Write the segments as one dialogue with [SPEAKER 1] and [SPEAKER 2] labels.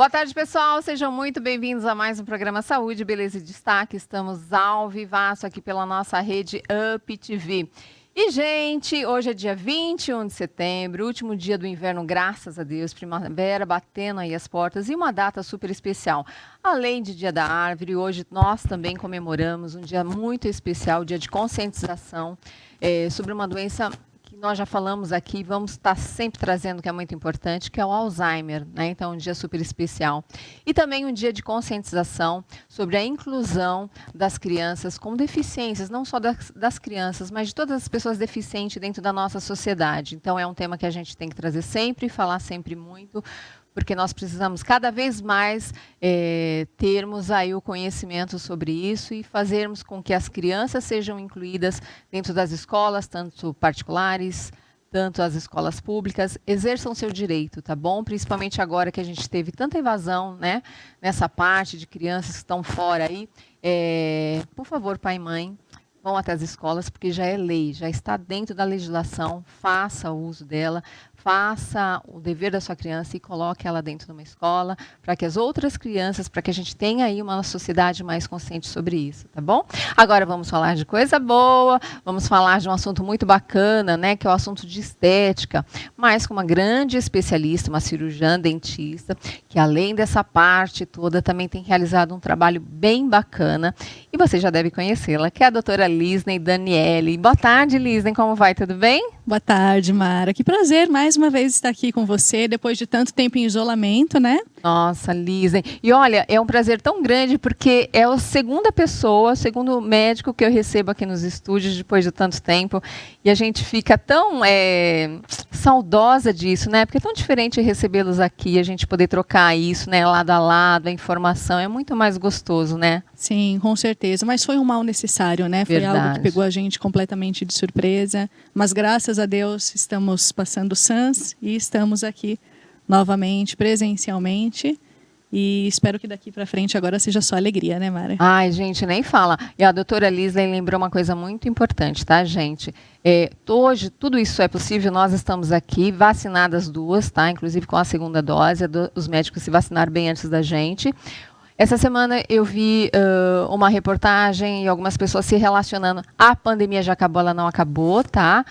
[SPEAKER 1] Boa tarde, pessoal. Sejam muito bem-vindos a mais um programa Saúde, Beleza e Destaque. Estamos ao vivaço aqui pela nossa rede Up TV. E, gente, hoje é dia 21 de setembro, último dia do inverno, graças a Deus, primavera batendo aí as portas e uma data super especial. Além de Dia da Árvore, hoje nós também comemoramos um dia muito especial, dia de conscientização sobre uma doença que nós já falamos aqui, vamos estar sempre trazendo, que é muito importante, que é o Alzheimer, né? Então, um dia super especial. E também um dia de conscientização sobre a inclusão das crianças com deficiências, não só das crianças, mas de todas as pessoas deficientes dentro da nossa sociedade. Então, é um tema que a gente tem que trazer sempre, falar sempre muito, porque nós precisamos cada vez mais termos aí o conhecimento sobre isso e fazermos com que as crianças sejam incluídas dentro das escolas, tanto particulares, tanto as escolas públicas, exerçam seu direito, tá bom? Principalmente agora que a gente teve tanta evasão, né, nessa parte de crianças que estão fora aí. Por favor, pai e mãe, vão até as escolas, porque já é lei, já está dentro da legislação, faça o uso dela, faça o dever da sua criança e coloque ela dentro de uma escola, para que as outras crianças, para que a gente tenha aí uma sociedade mais consciente sobre isso, tá bom? Agora vamos falar de coisa boa, vamos falar de um assunto muito bacana, né, que é o assunto de estética, mas com uma grande especialista, uma cirurgiã dentista, que além dessa parte toda, também tem realizado um trabalho bem bacana, e você já deve conhecê-la, que é a doutora Lisney Daniele. Boa tarde, Lisney, como vai? Tudo bem?
[SPEAKER 2] Boa tarde, Mara. Que prazer mais uma vez estar aqui com você, depois de tanto tempo em isolamento, né?
[SPEAKER 1] Nossa, Lisney. E olha, é um prazer tão grande, porque é a segunda pessoa, o segundo médico que eu recebo aqui nos estúdios depois de tanto tempo, e a gente fica tão saudosa disso, né? Porque é tão diferente recebê-los aqui, a gente poder trocar isso, né, lado a lado, a informação, é muito mais gostoso, né?
[SPEAKER 2] Sim, com certeza. Mas foi um mal necessário, né? Foi
[SPEAKER 1] Verdade.
[SPEAKER 2] algo que pegou a gente completamente de surpresa. Mas graças a Deus estamos passando SANS e estamos aqui novamente, presencialmente. E espero que daqui para frente agora seja só alegria, né, Mara?
[SPEAKER 1] Ai, gente, nem fala. E a doutora Lisney lembrou uma coisa muito importante, tá, gente? Hoje, tudo isso é possível, nós estamos aqui, vacinadas duas, tá? Inclusive com a segunda dose, os médicos se vacinaram bem antes da gente. Essa semana eu vi uma reportagem e algumas pessoas se relacionando. A pandemia já acabou, ela não acabou, tá?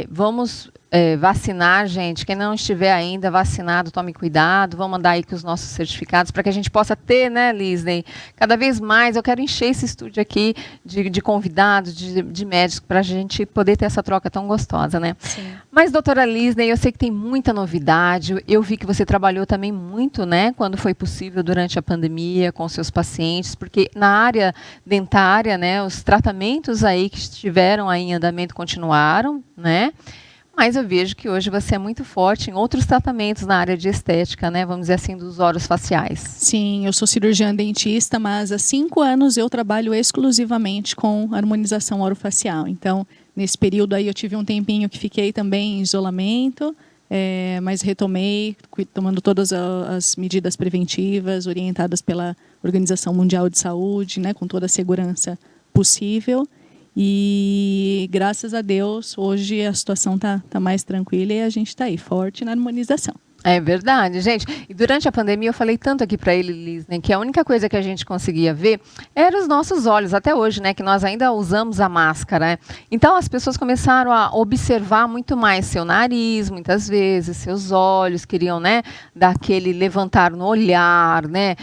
[SPEAKER 1] Vamos vacinar, gente. Quem não estiver ainda vacinado, tome cuidado. Vamos mandar aí com os nossos certificados para que a gente possa ter, né, Lisney? Cada vez mais eu quero encher esse estúdio aqui de convidados, de médicos, para a gente poder ter essa troca tão gostosa, né?
[SPEAKER 2] Sim.
[SPEAKER 1] Mas, doutora Lisney, eu sei que tem muita novidade. Eu vi que você trabalhou também muito, né, quando foi possível durante a pandemia com seus pacientes, porque na área dentária, né, os tratamentos aí que estiveram aí em andamento continuaram, né? Mas eu vejo que hoje você é muito forte em outros tratamentos na área de estética, né? Vamos dizer assim, dos óleos faciais.
[SPEAKER 2] Sim, eu sou cirurgiã dentista, mas há 5 anos eu trabalho exclusivamente com harmonização orofacial. Então, nesse período aí eu tive um tempinho que fiquei também em isolamento, mas retomei, tomando todas as medidas preventivas orientadas pela Organização Mundial de Saúde, né, com toda a segurança possível. E graças a Deus, hoje a situação está mais tranquila e a gente está aí, forte na harmonização.
[SPEAKER 1] É verdade, gente. E durante a pandemia eu falei tanto aqui para ele, Lisney, que a única coisa que a gente conseguia ver eram os nossos olhos, até hoje, né? Que nós ainda usamos a máscara, né? Então as pessoas começaram a observar muito mais seu nariz, muitas vezes, seus olhos, queriam, né, dar aquele levantar no olhar, né?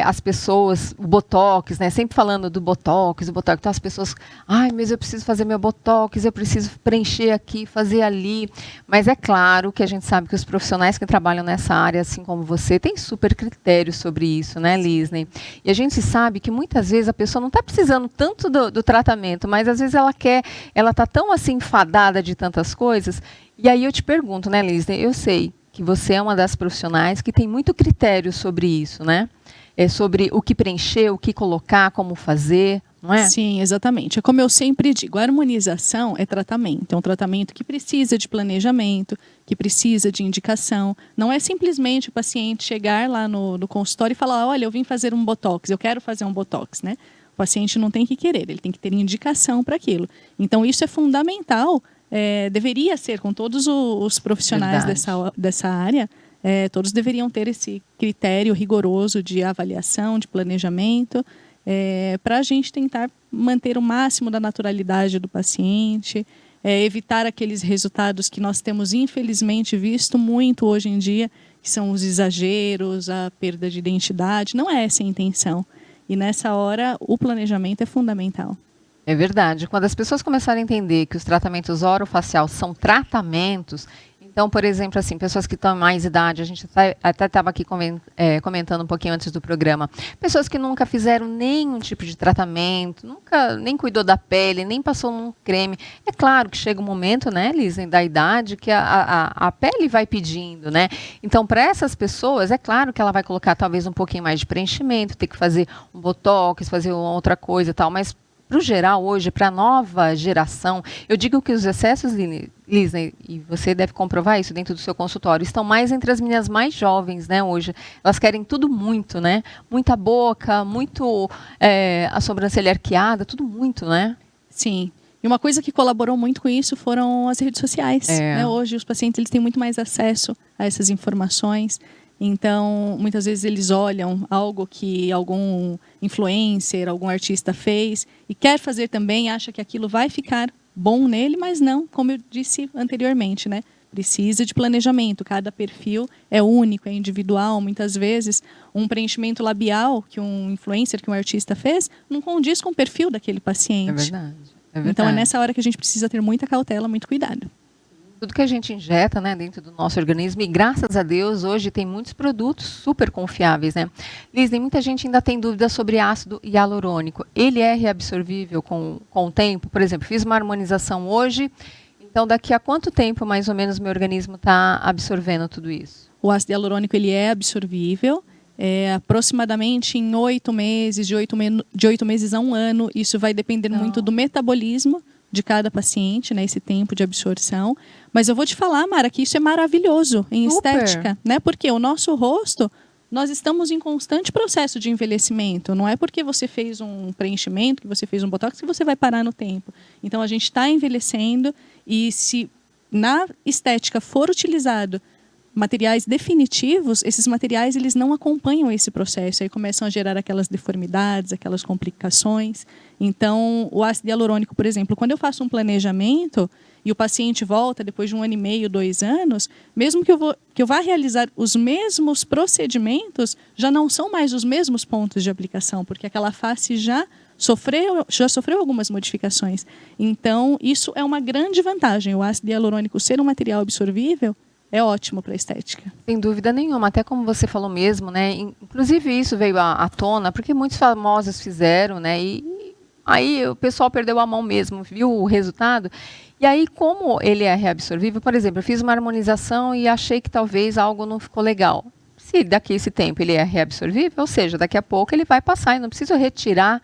[SPEAKER 1] As pessoas, o botox, né? Sempre falando do botox, Então as pessoas, ai, mas eu preciso fazer meu botox, eu preciso preencher aqui, fazer ali. Mas é claro que a gente sabe que os profissionais que trabalham nessa área, assim como você, tem super critérios sobre isso, né, Lisney? E a gente sabe que muitas vezes a pessoa não está precisando tanto do tratamento, mas às vezes ela está tão assim enfadada de tantas coisas. E aí eu te pergunto, né, Lisney? Eu sei que você é uma das profissionais que tem muito critério sobre isso, né? Sobre o que preencher, o que colocar, como fazer. Não é?
[SPEAKER 2] Sim, exatamente. É como eu sempre digo, a harmonização é tratamento. É um tratamento que precisa de planejamento, que precisa de indicação. Não é simplesmente o paciente chegar lá no consultório e falar, olha, eu vim fazer um botox, eu quero fazer um botox, né? O paciente não tem que querer, ele tem que ter indicação para aquilo. Então, isso é fundamental, deveria ser com todos os profissionais dessa área, Todos deveriam ter esse critério rigoroso de avaliação, de planejamento, para a gente tentar manter o máximo da naturalidade do paciente, evitar aqueles resultados que nós temos, infelizmente, visto muito hoje em dia, que são os exageros, a perda de identidade. Não é essa a intenção. E nessa hora, o planejamento é fundamental.
[SPEAKER 1] É verdade. Quando as pessoas começarem a entender que os tratamentos orofacial são tratamentos, então, por exemplo, assim, pessoas que estão em mais idade, a gente até estava aqui comentando um pouquinho antes do programa, pessoas que nunca fizeram nenhum tipo de tratamento, nunca nem cuidou da pele, nem passou num creme. É claro que chega um momento, né, Liz, da idade, que a pele vai pedindo, né? Então, para essas pessoas, é claro que ela vai colocar talvez um pouquinho mais de preenchimento, ter que fazer um botox, fazer outra coisa e tal, mas para o geral, hoje, para a nova geração, eu digo que os excessos, Liz, né, e você deve comprovar isso dentro do seu consultório, estão mais entre as meninas mais jovens, né, hoje. Elas querem tudo muito, né? Muita boca, muito a sobrancelha arqueada, tudo muito, né?
[SPEAKER 2] Sim. E uma coisa que colaborou muito com isso foram as redes sociais. Né? Hoje, os pacientes eles têm muito mais acesso a essas informações. Então, muitas vezes eles olham algo que algum influencer, algum artista fez e quer fazer também, acha que aquilo vai ficar bom nele, mas não, como eu disse anteriormente, né? Precisa de planejamento, cada perfil é único, é individual. Muitas vezes, um preenchimento labial que um influencer, que um artista fez, não condiz com o perfil daquele paciente.
[SPEAKER 1] É verdade.
[SPEAKER 2] Então, é nessa hora que a gente precisa ter muita cautela, muito cuidado.
[SPEAKER 1] Tudo que a gente injeta, né, dentro do nosso organismo, e graças a Deus hoje tem muitos produtos super confiáveis, né? Liz, muita gente ainda tem dúvidas sobre ácido hialurônico. Ele é reabsorvível com o tempo? Por exemplo, fiz uma harmonização hoje, então daqui a quanto tempo mais ou menos meu organismo está absorvendo tudo isso?
[SPEAKER 2] O ácido hialurônico ele é absorvível, aproximadamente em 8 meses, de 8 meses a 1 ano. Isso vai depender muito do metabolismo de cada paciente, né, esse tempo de absorção. Mas eu vou te falar, Mara, que isso é maravilhoso em estética, né? Porque o nosso rosto, nós estamos em constante processo de envelhecimento. Não é porque você fez um preenchimento, que você fez um botox, que você vai parar no tempo. Então, a gente está envelhecendo e se na estética for utilizado materiais definitivos, esses materiais eles não acompanham esse processo, aí começam a gerar aquelas deformidades, aquelas complicações. Então, o ácido hialurônico, por exemplo, quando eu faço um planejamento e o paciente volta depois de 1 ano e meio, 2 anos, mesmo que eu vá realizar os mesmos procedimentos, já não são mais os mesmos pontos de aplicação, porque aquela face já sofreu algumas modificações. Então, isso é uma grande vantagem. O ácido hialurônico ser um material absorvível é ótimo para a estética.
[SPEAKER 1] Sem dúvida nenhuma, até como você falou mesmo, né? Inclusive isso veio à tona, porque muitos famosos fizeram, né? E aí o pessoal perdeu a mão mesmo, viu o resultado. E aí, como ele é reabsorvível, por exemplo, eu fiz uma harmonização e achei que talvez algo não ficou legal. Se daqui a esse tempo ele é reabsorvível, ou seja, daqui a pouco ele vai passar e não preciso retirar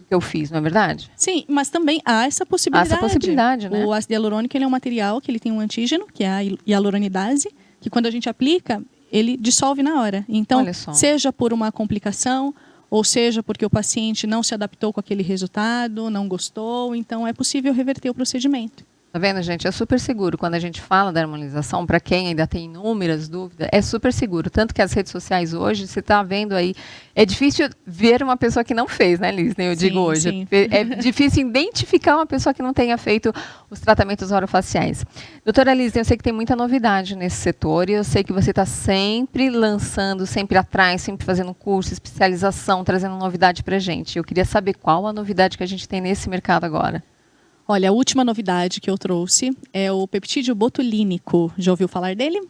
[SPEAKER 1] que eu fiz, não é verdade?
[SPEAKER 2] Sim, mas também há essa possibilidade.
[SPEAKER 1] Há essa possibilidade, né?
[SPEAKER 2] O ácido hialurônico ele é um material que ele tem um antígeno, que é a hialuronidase, que quando a gente aplica, ele dissolve na hora. Então, seja por uma complicação, ou seja porque o paciente não se adaptou com aquele resultado, não gostou, então é possível reverter o procedimento.
[SPEAKER 1] Tá vendo, gente? É super seguro. Quando a gente fala da harmonização, para quem ainda tem inúmeras dúvidas, é super seguro. Tanto que as redes sociais hoje, você está vendo aí, é difícil ver uma pessoa que não fez, né, Liz? Eu digo hoje.
[SPEAKER 2] Sim.
[SPEAKER 1] É difícil identificar uma pessoa que não tenha feito os tratamentos orofaciais. Doutora Liz, eu sei que tem muita novidade nesse setor e eu sei que você está sempre lançando, sempre atrás, sempre fazendo curso, especialização, trazendo novidade para a gente. Eu queria saber qual a novidade que a gente tem nesse mercado agora.
[SPEAKER 2] Olha, a última novidade que eu trouxe é o peptídeo botulínico. Já ouviu falar dele?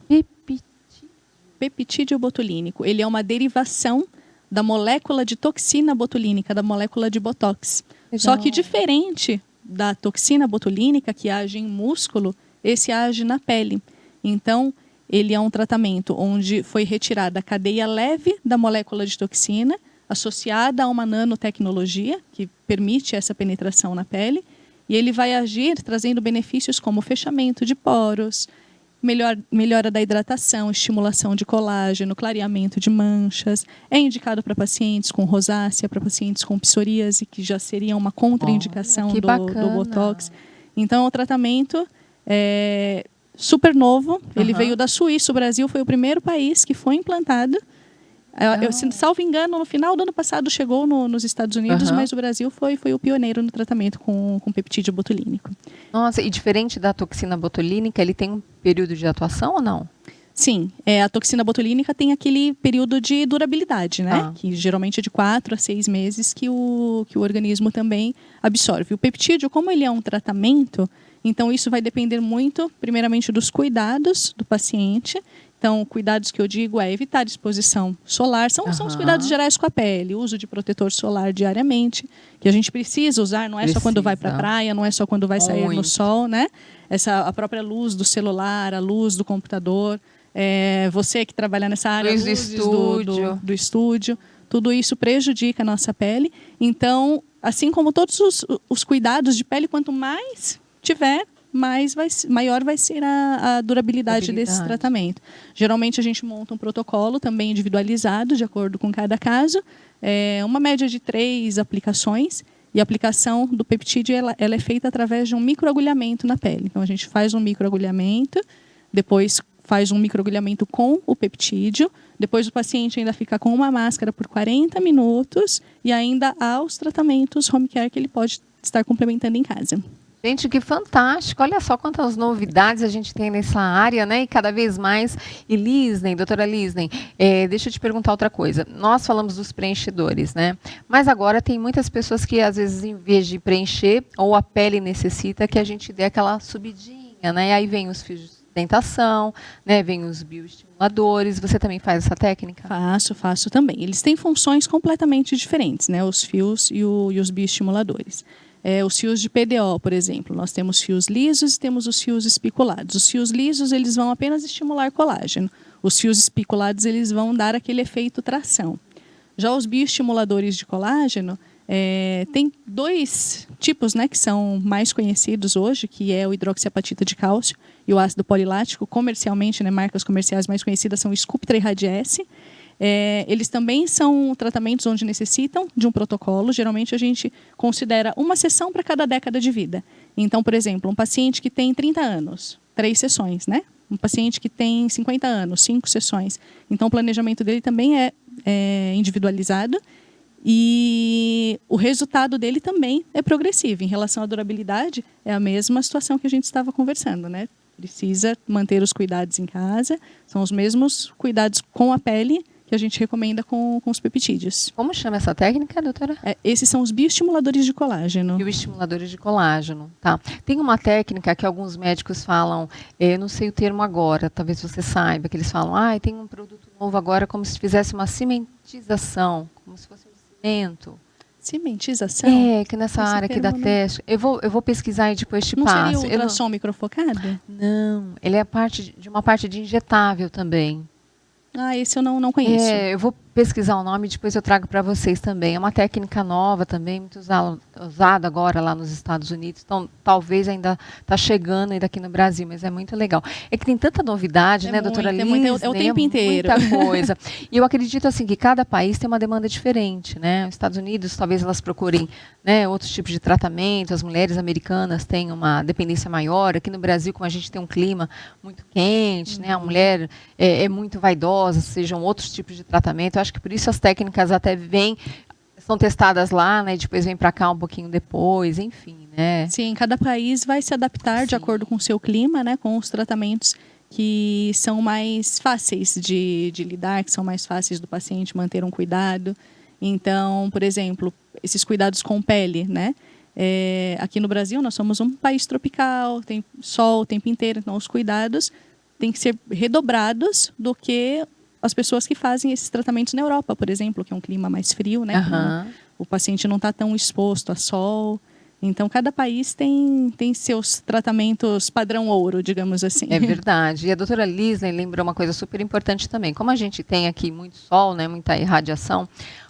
[SPEAKER 2] Peptídeo botulínico. Ele é uma derivação da molécula de toxina botulínica, da molécula de botox. Legal. Só que diferente da toxina botulínica, que age em músculo, esse age na pele. Então, ele é um tratamento onde foi retirada a cadeia leve da molécula de toxina, associada a uma nanotecnologia, que permite essa penetração na pele, e ele vai agir trazendo benefícios como fechamento de poros, melhora da hidratação, estimulação de colágeno, clareamento de manchas. É indicado para pacientes com rosácea, para pacientes com psoríase, que já seria uma contraindicação do Botox. Então, o tratamento super novo. Ele veio da Suíça. O Brasil foi o primeiro país que foi implantado. Salvo engano, no final do ano passado chegou nos Estados Unidos, mas o Brasil foi o pioneiro no tratamento com peptídeo botulínico.
[SPEAKER 1] Nossa, e diferente da toxina botulínica, ele tem um período de atuação ou não?
[SPEAKER 2] Sim, a toxina botulínica tem aquele período de durabilidade, né? Que geralmente é de 4 a 6 meses que o organismo também absorve. O peptídeo, como ele é um tratamento, então isso vai depender muito, primeiramente, dos cuidados do paciente. Então, cuidados que eu digo é evitar exposição solar, são os cuidados gerais com a pele, uso de protetor solar diariamente, que a gente precisa usar, não é só quando vai para a praia, não é só quando vai sair no sol, né? A própria luz do celular, a luz do computador, você que trabalha nessa área,
[SPEAKER 1] luz
[SPEAKER 2] do estúdio, tudo isso prejudica a nossa pele. Então, assim como todos os cuidados de pele, quanto mais tiver, maior vai ser a durabilidade desse tratamento. Geralmente a gente monta um protocolo também individualizado, de acordo com cada caso, uma média de 3 aplicações, e a aplicação do peptídeo ela é feita através de um microagulhamento na pele. Então a gente faz um microagulhamento, depois faz um microagulhamento com o peptídeo, depois o paciente ainda fica com uma máscara por 40 minutos e ainda há os tratamentos home care que ele pode estar complementando em casa.
[SPEAKER 1] Gente, que fantástico. Olha só quantas novidades a gente tem nessa área, né? E cada vez mais. E Lisnem, doutora Lisnem, deixa eu te perguntar outra coisa. Nós falamos dos preenchedores, né? Mas agora tem muitas pessoas que, às vezes, em vez de preencher, ou a pele necessita que a gente dê aquela subidinha, né? E aí vem os fios de sustentação, né? Vem os bioestimuladores. Você também faz essa técnica?
[SPEAKER 2] Faço também. Eles têm funções completamente diferentes, né? Os fios e os bioestimuladores. Os fios de PDO, por exemplo, nós temos fios lisos e temos os fios espiculados. Os fios lisos, eles vão apenas estimular colágeno. Os fios espiculados, eles vão dar aquele efeito tração. Já os bioestimuladores de colágeno, tem 2 tipos, né, que são mais conhecidos hoje, que é o hidroxiapatita de cálcio e o ácido polilático. Comercialmente, né, marcas comerciais mais conhecidas são o Sculptra e Radiesse. Eles também são tratamentos onde necessitam de um protocolo. Geralmente a gente considera uma sessão para cada década de vida. Então, por exemplo, um paciente que tem 30 anos, 3 sessões, né? Um paciente que tem 50 anos, 5 sessões. Então, o planejamento dele também é individualizado e o resultado dele também é progressivo. Em relação à durabilidade, é a mesma situação que a gente estava conversando, né? Precisa manter os cuidados em casa, são os mesmos cuidados com a pele que a gente recomenda com os peptídeos.
[SPEAKER 1] Como chama essa técnica, doutora?
[SPEAKER 2] Esses são os bioestimuladores de colágeno.
[SPEAKER 1] Bioestimuladores de colágeno, tá. Tem uma técnica que alguns médicos falam, eu não sei o termo agora, talvez você saiba, que eles falam, tem um produto novo agora, como se fizesse uma cimentização, como se fosse um cimento.
[SPEAKER 2] Cimentização?
[SPEAKER 1] Que nessa área aqui da teste. Eu vou pesquisar e depois te
[SPEAKER 2] passo.
[SPEAKER 1] Não
[SPEAKER 2] seria o ultrassom microfocado?
[SPEAKER 1] Não, ele é uma parte de injetável também.
[SPEAKER 2] Esse eu não conheço.
[SPEAKER 1] Eu vou pesquisar o nome e depois eu trago para vocês também. É uma técnica nova também, muito usada agora lá nos Estados Unidos. Então, talvez ainda está chegando ainda aqui no Brasil, mas é muito legal. É que tem tanta novidade, né, doutora Lisnem?
[SPEAKER 2] É o tempo inteiro.
[SPEAKER 1] Muita coisa. E eu acredito assim que cada país tem uma demanda diferente, né? Os Estados Unidos, talvez elas procurem, né, outros tipos de tratamento. As mulheres americanas têm uma dependência maior. Aqui no Brasil, como a gente tem um clima muito quente, né? A mulher é muito vaidosa, sejam outros tipos de tratamento. Eu acho que por isso as técnicas até são testadas lá, né? E depois vem para cá um pouquinho depois, enfim, né?
[SPEAKER 2] Sim, cada país vai se adaptar de acordo com o seu clima, né? Com os tratamentos que são mais fáceis de lidar, que são mais fáceis do paciente manter um cuidado. Então, por exemplo, esses cuidados com pele, né? Aqui no Brasil, nós somos um país tropical, tem sol o tempo inteiro, então os cuidados têm que ser redobrados do que as pessoas que fazem esses tratamentos na Europa, por exemplo, que é um clima mais frio, né? O paciente não está tão exposto a sol. Então, cada país tem seus tratamentos padrão ouro, digamos assim.
[SPEAKER 1] É verdade. E a doutora Lisnem lembrou uma coisa super importante também. Como a gente tem aqui muito sol, né, muita irradiação,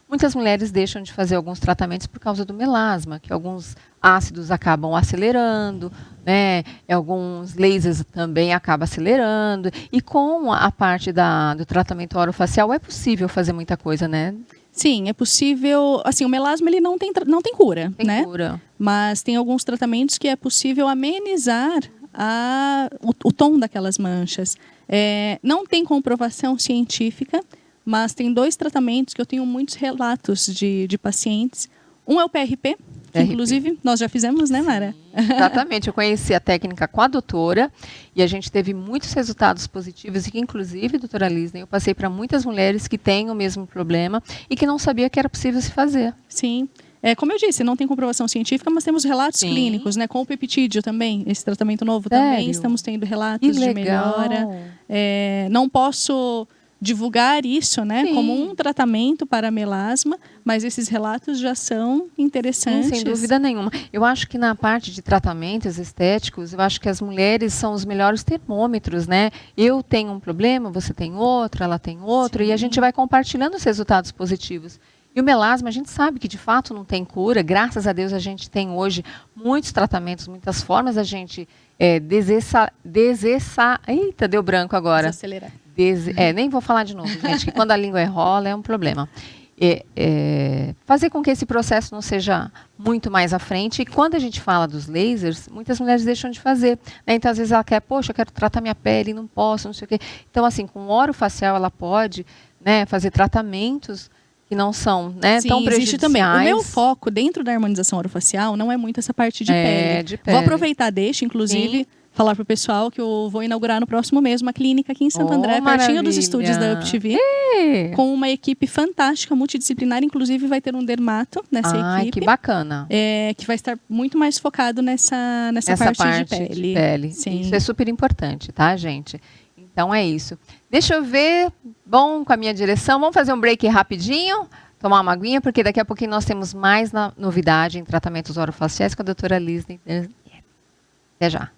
[SPEAKER 1] muitas mulheres deixam de fazer alguns tratamentos por causa do melasma, que alguns ácidos acabam acelerando, né? Alguns lasers também acabam acelerando. E com a parte do tratamento orofacial é possível fazer muita coisa, né?
[SPEAKER 2] Sim, é possível. Assim, o melasma ele não tem cura,
[SPEAKER 1] Tem
[SPEAKER 2] né?
[SPEAKER 1] cura.
[SPEAKER 2] Mas tem alguns tratamentos que é possível amenizar o tom daquelas manchas. Não tem comprovação científica, mas tem 2 tratamentos que eu tenho muitos relatos de pacientes. Um é o PRP, que inclusive nós já fizemos, né, Mara?
[SPEAKER 1] Exatamente, eu conheci a técnica com a doutora e a gente teve muitos resultados positivos e que inclusive, doutora Lisney, eu passei para muitas mulheres que têm o mesmo problema e que não sabia que era possível se fazer.
[SPEAKER 2] Sim. Como eu disse, não tem comprovação científica, mas temos relatos clínicos, né? Com o peptídeo também, esse tratamento novo também, estamos tendo relatos de melhora. Não posso divulgar isso, né, como um tratamento para melasma, mas esses relatos já são interessantes.
[SPEAKER 1] Sim, sem dúvida nenhuma. Eu acho que na parte de tratamentos estéticos, eu acho que as mulheres são os melhores termômetros, né? Eu tenho um problema, você tem outro, ela tem outro, e a gente vai compartilhando os resultados positivos. E o melasma, a gente sabe que de fato não tem cura. Graças a Deus a gente tem hoje muitos tratamentos, muitas formas a gente Eita, deu branco agora.
[SPEAKER 2] Desacelerar.
[SPEAKER 1] Nem vou falar de novo, gente, que quando a língua enrola é um problema. Fazer com que esse processo não seja muito mais à frente. E quando a gente fala dos lasers, muitas mulheres deixam de fazer, né? Então, às vezes ela quer, poxa, eu quero tratar minha pele, não posso, não sei o quê. Então, assim, com o orofacial ela pode, né, fazer tratamentos que não são, né, tão prejudiciais.
[SPEAKER 2] Existe também. O meu foco dentro da harmonização orofacial não é muito essa parte de pele. Vou aproveitar inclusive, falar para o pessoal que eu vou inaugurar no próximo mês uma clínica aqui em Santo André, pertinho dos estúdios da UpTV, com uma equipe fantástica, multidisciplinar. Inclusive vai ter um dermato nessa equipe.
[SPEAKER 1] Que bacana.
[SPEAKER 2] Que vai estar muito mais focado nessa parte de pele.
[SPEAKER 1] Sim. Isso é super importante, tá, gente? Então é isso. Deixa eu ver, com a minha direção, vamos fazer um break rapidinho, tomar uma aguinha, porque daqui a pouquinho nós temos mais novidade em tratamentos orofaciais com a doutora Lisney. Até já.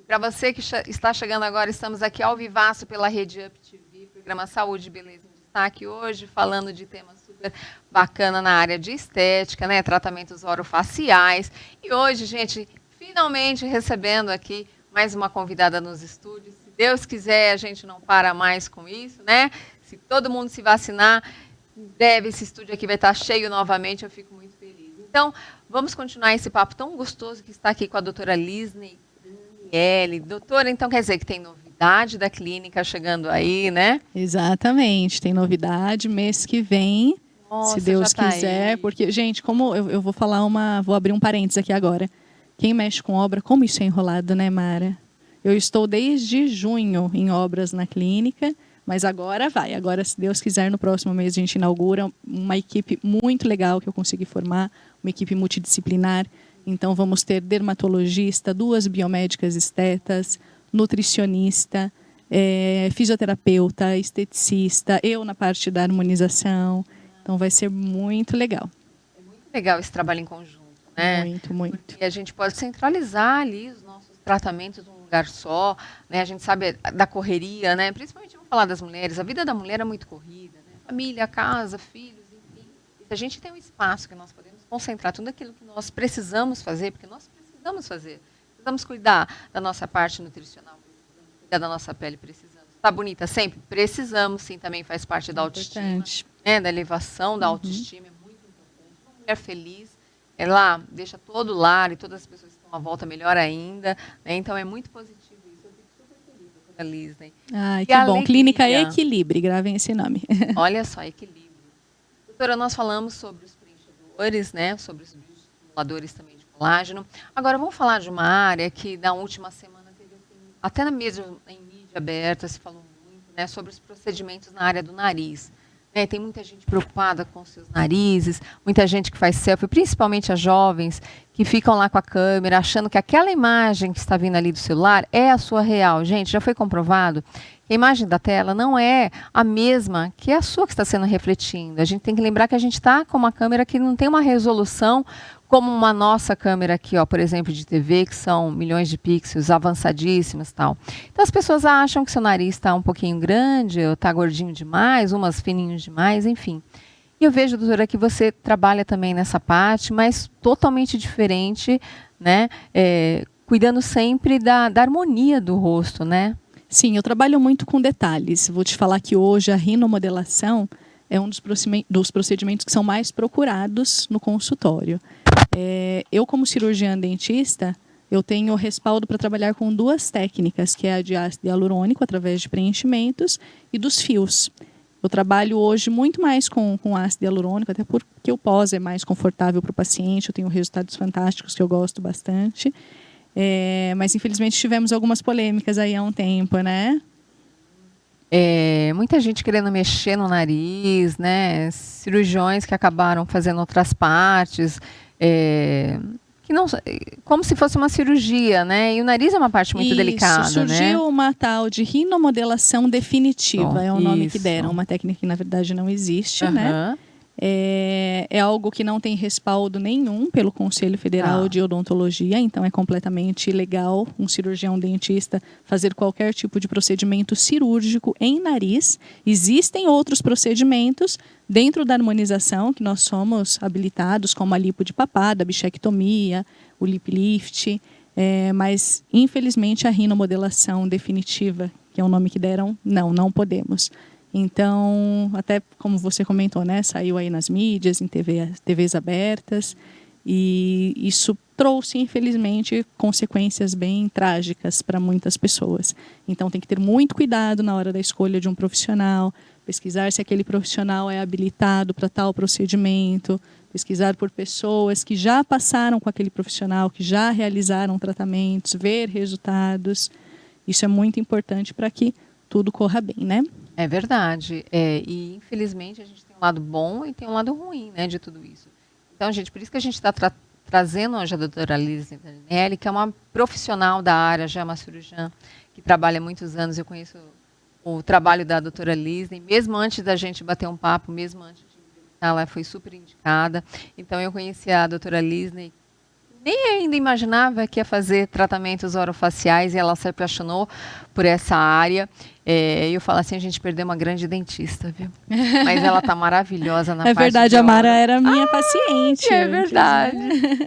[SPEAKER 1] Para você que está chegando agora, estamos aqui ao vivaço pela Rede UpTV, programa Saúde e Beleza em Destaque, hoje falando de temas super bacana na área de estética, né, tratamentos orofaciais. E hoje, gente, finalmente recebendo aqui mais uma convidada nos estúdios. Se Deus quiser, a gente não para mais com isso, né? Se todo mundo se vacinar, esse estúdio aqui vai estar cheio novamente, eu fico muito feliz. Então, vamos continuar esse papo tão gostoso que está aqui com a doutora Lisney. Doutora, então quer dizer que tem novidade da clínica chegando aí, né?
[SPEAKER 2] Exatamente, tem novidade mês que vem, se Deus quiser, porque, gente, como eu vou falar vou abrir um parênteses aqui agora. Quem mexe com obra, como isso é enrolado, né, Mara? Eu estou desde junho em obras na clínica, Mas agora vai. Agora, se Deus quiser, no próximo mês a gente inaugura uma equipe muito legal que eu consegui formar, uma equipe multidisciplinar. Então, vamos ter dermatologista, 2 biomédicas estetas, nutricionista, fisioterapeuta, esteticista, eu na parte da harmonização. Então, vai ser muito legal.
[SPEAKER 1] É muito legal esse trabalho em conjunto, né?
[SPEAKER 2] Muito, muito.
[SPEAKER 1] E a gente pode centralizar ali os nossos tratamentos num lugar só, né? A gente sabe da correria, né? Principalmente, vamos falar das mulheres, a vida da mulher é muito corrida, né? Família, casa, filhos, enfim. E se a gente tem um espaço que nós podemos concentrar tudo aquilo que nós precisamos fazer, porque nós precisamos fazer, precisamos cuidar da nossa parte nutricional, precisamos cuidar da nossa pele, precisamos. Tá bonita sempre? Precisamos, sim, também faz parte da autoestima, né? Da elevação da autoestima, é muito importante. Uma mulher feliz, ela deixa todo o lar e todas as pessoas que estão à volta melhor ainda, né? Então é muito positivo isso. Eu fico super feliz, doutora Lisney.
[SPEAKER 2] Ai,
[SPEAKER 1] E
[SPEAKER 2] que bom.
[SPEAKER 1] alegria.
[SPEAKER 2] Clínica Equilibre, gravem esse nome.
[SPEAKER 1] Olha só, equilíbrio. Doutora, nós falamos sobre os preenchedores, né? Sobre os estimuladores também de colágeno. Agora vamos falar de uma área que na última semana teve, assim, até mesmo em mídia aberta se falou muito, né? Sobre os procedimentos na área do nariz. Né, tem muita gente preocupada com seus narizes, muita gente que faz selfie, principalmente as jovens, que ficam lá com a câmera, achando que aquela imagem que está vindo ali do celular é a sua real. Gente, já foi comprovado que a imagem da tela não é a mesma que a sua que está sendo refletindo. A gente tem que lembrar que a gente está com uma câmera que não tem uma resolução como uma nossa câmera aqui, ó, por exemplo, de TV, que são milhões de pixels, avançadíssimas e tal. Então as pessoas acham que seu nariz está um pouquinho grande, ou está gordinho demais, umas fininhos demais, enfim. E eu vejo, doutora, que você trabalha também nessa parte, mas totalmente diferente, né? Cuidando sempre da harmonia do rosto, né?
[SPEAKER 2] Sim, eu trabalho muito com detalhes. Vou te falar que hoje a rinomodelação é um dos procedimentos que são mais procurados no consultório. Eu, como cirurgiã dentista, eu tenho respaldo para trabalhar com 2 técnicas, que é a de ácido hialurônico, através de preenchimentos, e dos fios. Eu trabalho hoje muito mais com ácido hialurônico, até porque o pós é mais confortável para o paciente, eu tenho resultados fantásticos que eu gosto bastante. Mas, infelizmente, tivemos algumas polêmicas aí há um tempo, né?
[SPEAKER 1] Muita gente querendo mexer no nariz, né? Cirurgiões que acabaram fazendo outras partes, que não, como se fosse uma cirurgia, né? E o nariz é uma parte muito delicada,
[SPEAKER 2] surgiu,
[SPEAKER 1] né?
[SPEAKER 2] Surgiu uma tal de rinomodelação definitiva, é o nome que deram, uma técnica que na verdade não existe, né? É algo que não tem respaldo nenhum pelo Conselho Federal de Odontologia, então é completamente ilegal um cirurgião dentista fazer qualquer tipo de procedimento cirúrgico em nariz. Existem outros procedimentos dentro da harmonização que nós somos habilitados, como a lipo de papada, a bichectomia, o lip lift, mas infelizmente a rinomodelação definitiva, que é o nome que deram, não podemos. Então, até como você comentou, né, saiu aí nas mídias, em TVs abertas, e isso trouxe, infelizmente, consequências bem trágicas para muitas pessoas. Então, tem que ter muito cuidado na hora da escolha de um profissional, pesquisar se aquele profissional é habilitado para tal procedimento, pesquisar por pessoas que já passaram com aquele profissional, que já realizaram tratamentos, ver resultados. Isso é muito importante para que tudo corra bem, né?
[SPEAKER 1] É verdade. E, infelizmente, a gente tem um lado bom e tem um lado ruim, né, de tudo isso. Então, gente, por isso que a gente está trazendo hoje a doutora Lisney Daniele, que é uma profissional da área, já é uma cirurgiã que trabalha há muitos anos. Eu conheço o trabalho da doutora Lisney, mesmo antes da gente bater um papo, mesmo antes de ela foi super indicada. Então, eu conheci a doutora Lisney, nem ainda imaginava que ia fazer tratamentos orofaciais, e ela se apaixonou por essa área. Eu falo assim, a gente perdeu uma grande dentista, viu? Mas ela tá maravilhosa na parte
[SPEAKER 2] É verdade,
[SPEAKER 1] de
[SPEAKER 2] a Mara era minha paciente.
[SPEAKER 1] É verdade.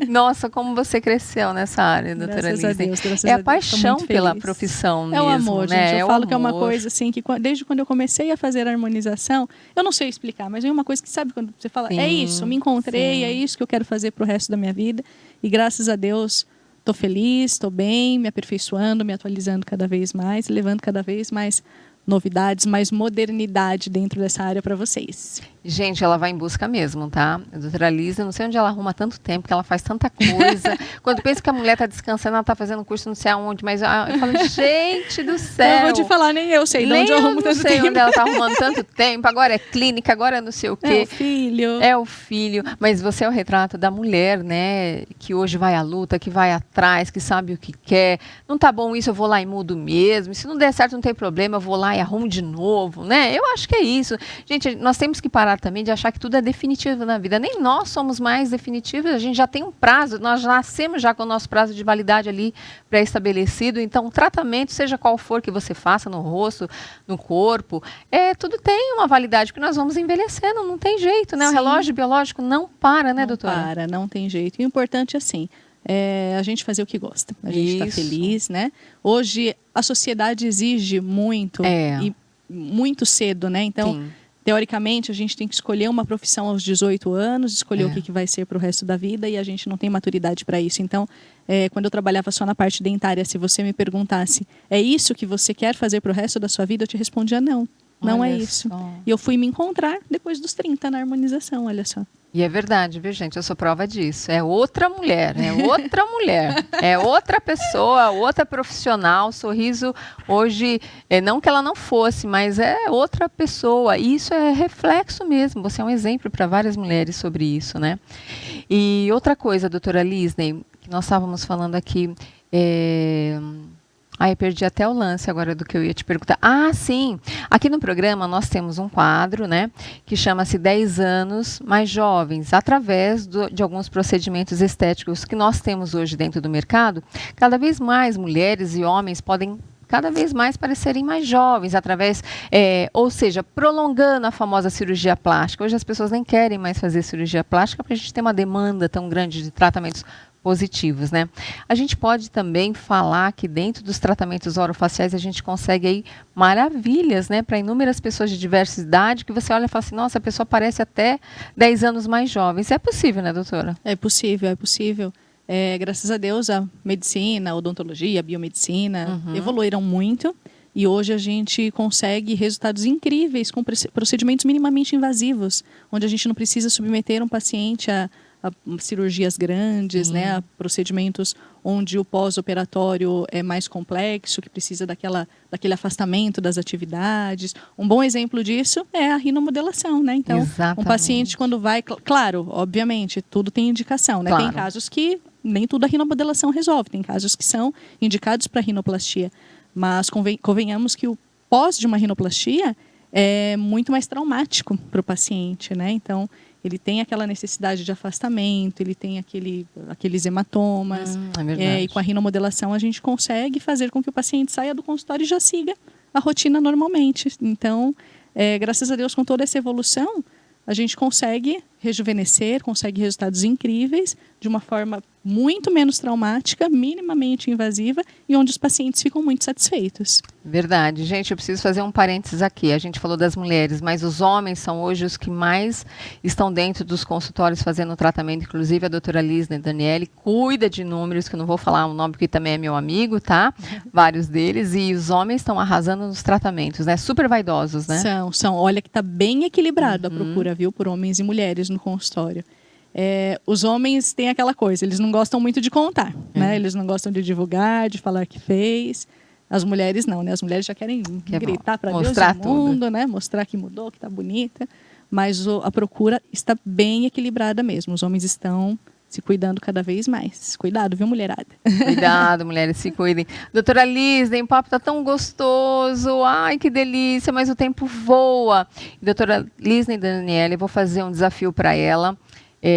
[SPEAKER 1] Nossa, como você cresceu nessa área, doutora Lisney.
[SPEAKER 2] Graças
[SPEAKER 1] É
[SPEAKER 2] a
[SPEAKER 1] a
[SPEAKER 2] Deus,
[SPEAKER 1] paixão pela profissão mesmo,
[SPEAKER 2] o amor,
[SPEAKER 1] né?
[SPEAKER 2] gente. Eu falo que é uma coisa assim, que desde quando eu comecei a fazer a harmonização, eu não sei explicar, mas é uma coisa que, sabe, quando você fala, é isso, me encontrei, é isso que eu quero fazer pro resto da minha vida. E graças a Deus, estou feliz, estou bem, me aperfeiçoando, me atualizando cada vez mais, levando cada vez mais novidades, mais modernidade dentro dessa área para vocês.
[SPEAKER 1] Gente, ela vai em busca mesmo, tá? A doutora Lisa, não sei onde ela arruma tanto tempo, que ela faz tanta coisa. Quando pensa que a mulher tá descansando, ela tá fazendo curso não sei aonde, mas eu falo, gente do céu.
[SPEAKER 2] Eu vou te falar, nem eu sei de onde eu arrumo tanto tempo.
[SPEAKER 1] Nem eu não sei onde ela tá arrumando tanto tempo, agora é clínica, agora é não sei o quê.
[SPEAKER 2] É o filho.
[SPEAKER 1] É o filho, mas você é o retrato da mulher, né? Que hoje vai à luta, que vai atrás, que sabe o que quer. Não tá bom isso, eu vou lá e mudo mesmo. Se não der certo, não tem problema, eu vou lá e arrumo de novo, né? Eu acho que é isso. Gente, nós temos que parar também de achar que tudo é definitivo na vida. Nem nós somos mais definitivos, a gente já tem um prazo, nós nascemos já com o nosso prazo de validade ali pré-estabelecido. Então, o tratamento, seja qual for que você faça no rosto, no corpo, tudo tem uma validade, porque nós vamos envelhecendo, não tem jeito, né? Sim. O relógio biológico não para, né,
[SPEAKER 2] não
[SPEAKER 1] doutora?
[SPEAKER 2] Não para, não tem jeito. E o importante é assim, a gente fazer o que gosta, a gente está feliz, né? Hoje, a sociedade exige muito, e muito cedo, né? Então, sim, teoricamente, a gente tem que escolher uma profissão aos 18 anos, escolher o que vai ser para o resto da vida, e a gente não tem maturidade para isso. Então, quando eu trabalhava só na parte dentária, se você me perguntasse, é isso que você quer fazer para o resto da sua vida? Eu te respondia não. Não é isso. E eu fui me encontrar depois dos 30 na harmonização, olha só.
[SPEAKER 1] E é verdade, viu, gente? Eu sou prova disso. É outra mulher, é outra pessoa, outra profissional. Sorriso hoje, não que ela não fosse, mas é outra pessoa. E isso é reflexo mesmo. Você é um exemplo para várias mulheres sobre isso, né? E outra coisa, doutora Lisney, que nós estávamos falando aqui, eu perdi até o lance agora do que eu ia te perguntar. Ah, sim! Aqui no programa nós temos um quadro, né, que chama-se 10 anos mais jovens. Através de alguns procedimentos estéticos que nós temos hoje dentro do mercado, cada vez mais mulheres e homens podem cada vez mais parecerem mais jovens, através, ou seja, prolongando a famosa cirurgia plástica. Hoje as pessoas nem querem mais fazer cirurgia plástica porque a gente tem uma demanda tão grande de tratamentos positivos, né? A gente pode também falar que dentro dos tratamentos orofaciais a gente consegue aí maravilhas, né, para inúmeras pessoas de diversa idade, que você olha e fala assim, nossa, a pessoa parece até 10 anos mais jovem. Isso é possível, né, doutora?
[SPEAKER 2] É possível, é possível. Graças a Deus, a medicina, a odontologia, a biomedicina evoluíram muito e hoje a gente consegue resultados incríveis com procedimentos minimamente invasivos, onde a gente não precisa submeter um paciente a cirurgias grandes, né, a procedimentos onde o pós-operatório é mais complexo, que precisa daquele afastamento das atividades. Um bom exemplo disso é a rinomodelação, né? Então, exatamente, um paciente quando vai... Claro, obviamente, tudo tem indicação, né? Claro. Tem casos que nem tudo a rinomodelação resolve, tem casos que são indicados para rinoplastia, mas convenhamos que o pós de uma rinoplastia é muito mais traumático para o paciente, né? Então, ele tem aquela necessidade de afastamento, ele tem aqueles hematomas. E com a rinomodelação a gente consegue fazer com que o paciente saia do consultório e já siga a rotina normalmente. Então, graças a Deus, com toda essa evolução, a gente consegue rejuvenescer, consegue resultados incríveis, de uma forma muito menos traumática, minimamente invasiva, e onde os pacientes ficam muito satisfeitos.
[SPEAKER 1] Verdade. Gente, eu preciso fazer um parênteses aqui. A gente falou das mulheres, mas os homens são hoje os que mais estão dentro dos consultórios fazendo tratamento. Inclusive, a doutora Lisney Daniele cuida de números, que eu não vou falar o nome porque também é meu amigo, tá? Vários deles. E os homens estão arrasando nos tratamentos, né? Super vaidosos, né?
[SPEAKER 2] São. Olha que está bem equilibrado a procura, viu? Por homens e mulheres no consultório. Os homens têm aquela coisa, eles não gostam muito de contar, né? Eles não gostam de divulgar, de falar que fez. As mulheres não, né? As mulheres já querem gritar para Deus e o mundo, né? Mostrar que mudou, que está bonita. Mas a procura está bem equilibrada mesmo. Os homens estão se cuidando cada vez mais. Cuidado, viu, mulherada?
[SPEAKER 1] Cuidado, mulheres, se cuidem. Doutora Lisney, o papo está tão gostoso. Ai, que delícia, mas o tempo voa. Doutora Lisney Daniele, eu vou fazer um desafio para ela.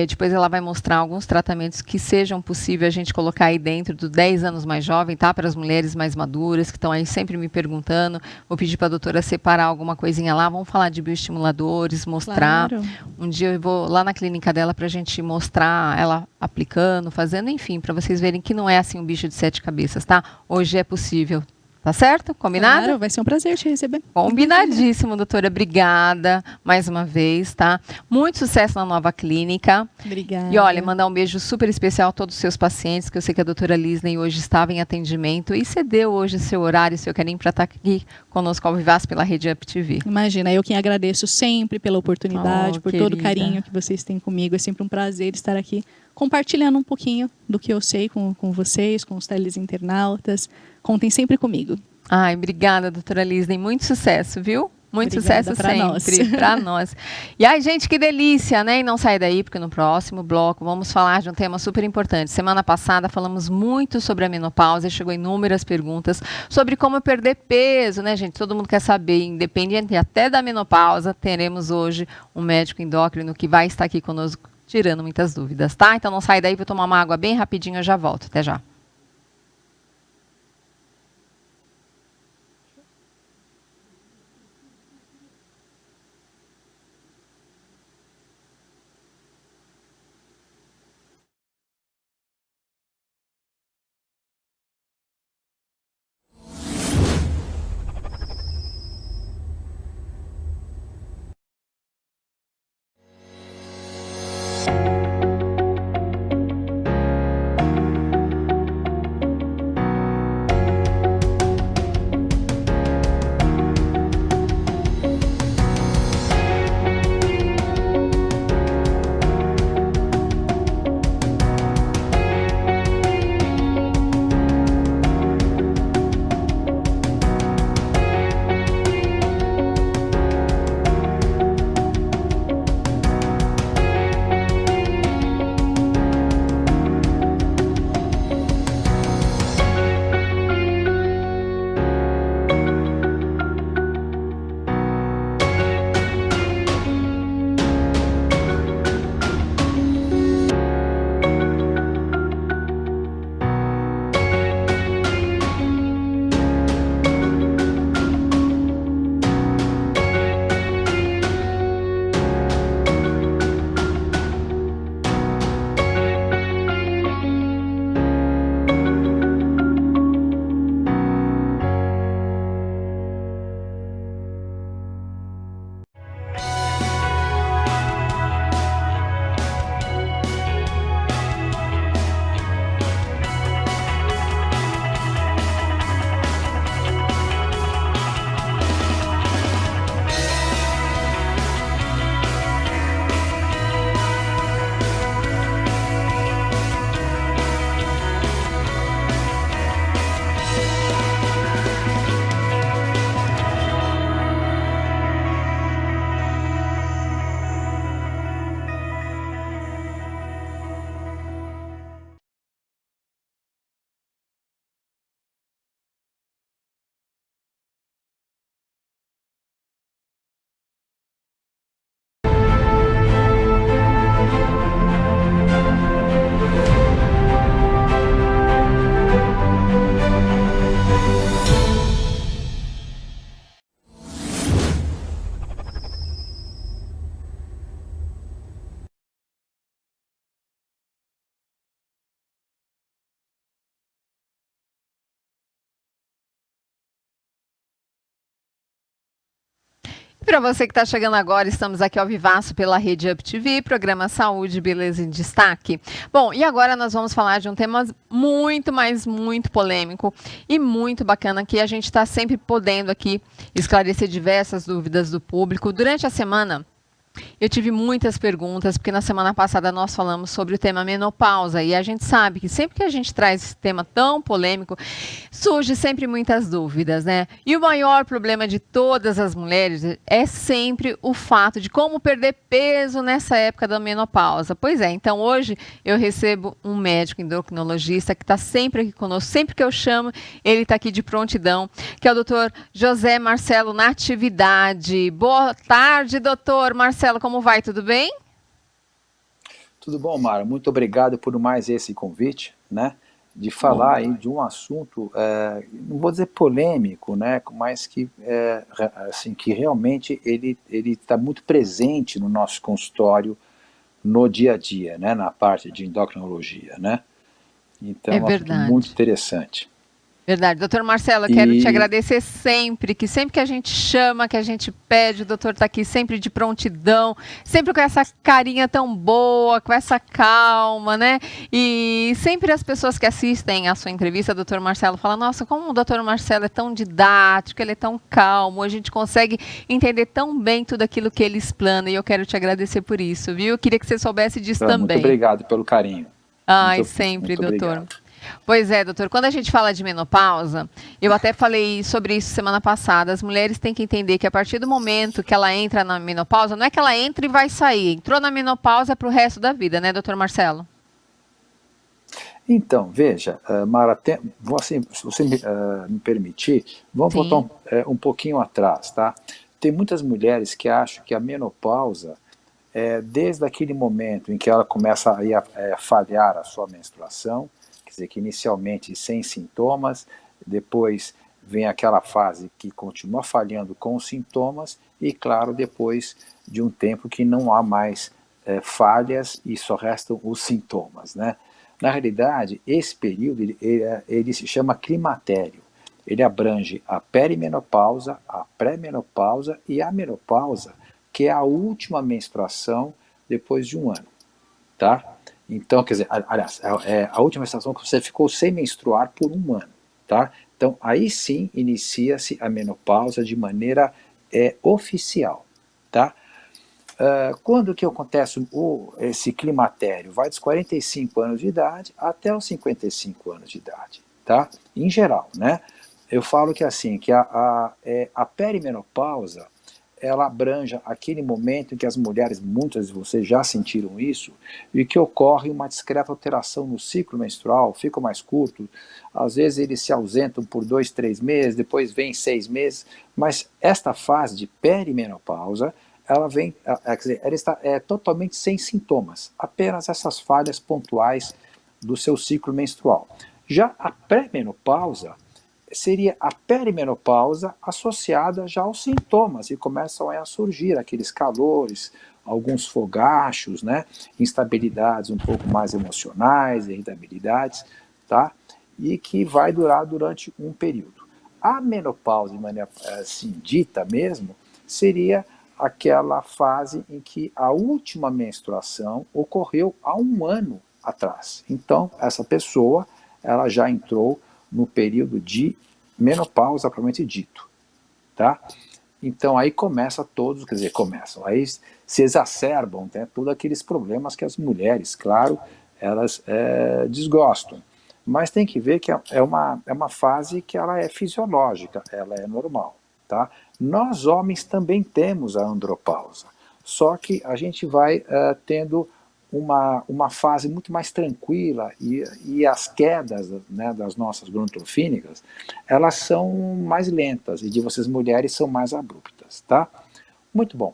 [SPEAKER 1] Depois ela vai mostrar alguns tratamentos que sejam possíveis a gente colocar aí dentro do 10 anos mais jovem, tá? Para as mulheres mais maduras, que estão aí sempre me perguntando. Vou pedir para a doutora separar alguma coisinha lá. Vamos falar de bioestimuladores, mostrar. Claro. Um dia eu vou lá na clínica dela para a gente mostrar ela aplicando, fazendo, enfim, para vocês verem que não é assim um bicho de 7 cabeças, tá? Hoje é possível Tá certo? Combinado?
[SPEAKER 2] Claro, vai ser um prazer te receber.
[SPEAKER 1] Combinadíssimo, doutora. Obrigada mais uma vez, tá? Muito sucesso na nova clínica.
[SPEAKER 2] Obrigada.
[SPEAKER 1] E olha, mandar um beijo super especial a todos os seus pacientes, que eu sei que a doutora Lisney hoje estava em atendimento e cedeu hoje seu horário, seu carinho para estar aqui conosco ao vivasso pela Rede Up TV.
[SPEAKER 2] Imagina, eu quem agradeço sempre pela oportunidade, por todo o
[SPEAKER 1] querida.
[SPEAKER 2] carinho que vocês têm comigo. É sempre um prazer estar aqui compartilhando um pouquinho do que eu sei com vocês, com os teleinternautas. Contem sempre comigo.
[SPEAKER 1] Ai, obrigada, doutora Lisney. Muito sucesso, viu? Muito
[SPEAKER 2] Obrigada
[SPEAKER 1] sucesso
[SPEAKER 2] pra
[SPEAKER 1] sempre
[SPEAKER 2] nós.
[SPEAKER 1] para nós. E ai, gente, que delícia, né? E não sai daí, porque no próximo bloco vamos falar de um tema super importante. Semana passada falamos muito sobre a menopausa e chegou inúmeras perguntas sobre como perder peso, né, gente? Todo mundo quer saber, independente até da menopausa, teremos hoje um médico endócrino que vai estar aqui conosco tirando muitas dúvidas, tá? Então não sai daí, vou tomar uma água bem rapidinho, eu já volto. Até já. Para você que está chegando agora, estamos aqui ao vivaço pela Rede Up TV, programa Saúde, Beleza em Destaque. Bom, e agora nós vamos falar de um tema muito, mas muito polêmico e muito bacana, que a gente está sempre podendo aqui esclarecer diversas dúvidas do público. Durante a semana, eu tive muitas perguntas, porque na semana passada nós falamos sobre o tema menopausa, e a gente sabe que sempre que a gente traz esse tema tão polêmico, surge sempre muitas dúvidas, né? E o maior problema de todas as mulheres é sempre o fato de como perder peso nessa época da menopausa. Pois é, então hoje eu recebo um médico endocrinologista que está sempre aqui conosco, sempre que eu chamo, ele está aqui de prontidão, que é o doutor José Marcelo Natividade. Boa tarde, doutor Marcelo. Como vai? Tudo bem?
[SPEAKER 3] Tudo bom, Mara. Muito obrigado por mais esse convite, né? De falar aí de um assunto, não vou dizer polêmico, né? Mas que, assim, que realmente ele está muito presente no nosso consultório no dia a dia, né? Na parte de endocrinologia, né? Então,
[SPEAKER 1] É
[SPEAKER 3] é um assunto
[SPEAKER 1] verdade.
[SPEAKER 3] muito interessante.
[SPEAKER 1] Verdade. Doutor Marcelo, eu quero te
[SPEAKER 3] E
[SPEAKER 1] agradecer sempre, que sempre que a gente chama, que a gente pede, o doutor está aqui sempre de prontidão, sempre com essa carinha tão boa, com essa calma, né? E sempre as pessoas que assistem a sua entrevista, doutor Marcelo, falam, nossa, como o doutor Marcelo é tão didático, ele é tão calmo, a gente consegue entender tão bem tudo aquilo que ele explana, e eu quero te agradecer por isso, viu? Eu queria que você soubesse disso
[SPEAKER 3] muito
[SPEAKER 1] também.
[SPEAKER 3] obrigado pelo carinho.
[SPEAKER 1] Ai,
[SPEAKER 3] Muito,
[SPEAKER 1] sempre,
[SPEAKER 3] muito
[SPEAKER 1] doutor.
[SPEAKER 3] obrigado.
[SPEAKER 1] Pois é, doutor. Quando a gente fala de menopausa, eu até falei sobre isso semana passada. As mulheres têm que entender que a partir do momento que ela entra na menopausa, não é que ela entra e vai sair. Entrou na menopausa para o resto da vida, né, doutor Marcelo?
[SPEAKER 3] Então, veja, Mara, assim, se você me permitir, vamos voltar
[SPEAKER 1] Sim.
[SPEAKER 3] um pouquinho atrás, tá? Tem muitas mulheres que acham que a menopausa desde aquele momento em que ela começa a falhar a sua menstruação, quer dizer, que inicialmente sem sintomas, depois vem aquela fase que continua falhando com os sintomas e, claro, depois de um tempo que não há mais falhas e só restam os sintomas, né? Na realidade, esse período ele se chama climatério. Ele abrange a perimenopausa, a pré-menopausa e a menopausa, que é a última menstruação depois de um ano, tá? Então, quer dizer, aliás, é a última menstruação que você ficou sem menstruar por um ano, tá? Então, aí sim inicia-se a menopausa de maneira oficial, tá? Quando que acontece esse climatério? Vai dos 45 anos de idade até os 55 anos de idade, tá? Em geral, né? Eu falo que assim, que a perimenopausa, ela abranja aquele momento em que as mulheres, muitas de vocês já sentiram isso, e que ocorre uma discreta alteração no ciclo menstrual, fica mais curto, às vezes eles se ausentam por 2, 3 meses, depois vem 6 meses, mas esta fase de perimenopausa, ela vem, quer dizer, ela está totalmente sem sintomas, apenas essas falhas pontuais do seu ciclo menstrual. Já a pré-menopausa seria a perimenopausa associada já aos sintomas e começam a surgir aqueles calores, alguns fogachos, né, instabilidades um pouco mais emocionais, irritabilidades, tá? E que vai durar durante um período. A menopausa, de maneira assim, dita mesmo, seria aquela fase em que a última menstruação ocorreu há um ano atrás. Então, essa pessoa, ela já entrou no período de menopausa, propriamente dito, tá? Então aí começa todos, quer dizer, começam, aí se exacerbam, né, todos aqueles problemas que as mulheres, claro, elas desgostam. Mas tem que ver que é uma fase que ela é fisiológica, ela é normal, tá? Nós homens também temos a andropausa, só que a gente vai tendo uma fase muito mais tranquila e as quedas, né, das nossas gonadotropínicas, elas são mais lentas e de vocês mulheres são mais abruptas, tá? Muito bom.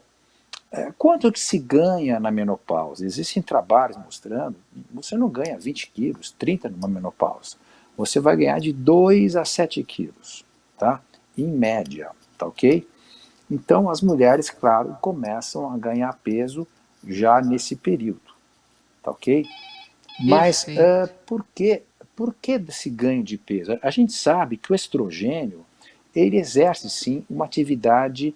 [SPEAKER 3] Quanto que se ganha na menopausa? Existem trabalhos mostrando que você não ganha 20 quilos, 30 numa menopausa. Você vai ganhar de 2 a 7 quilos, tá? Em média, tá ok? Então as mulheres, claro, começam a ganhar peso já nesse período, tá ok? Mas
[SPEAKER 1] Perfeito.
[SPEAKER 3] por que desse ganho de peso? A gente sabe que o estrogênio, ele exerce sim uma atividade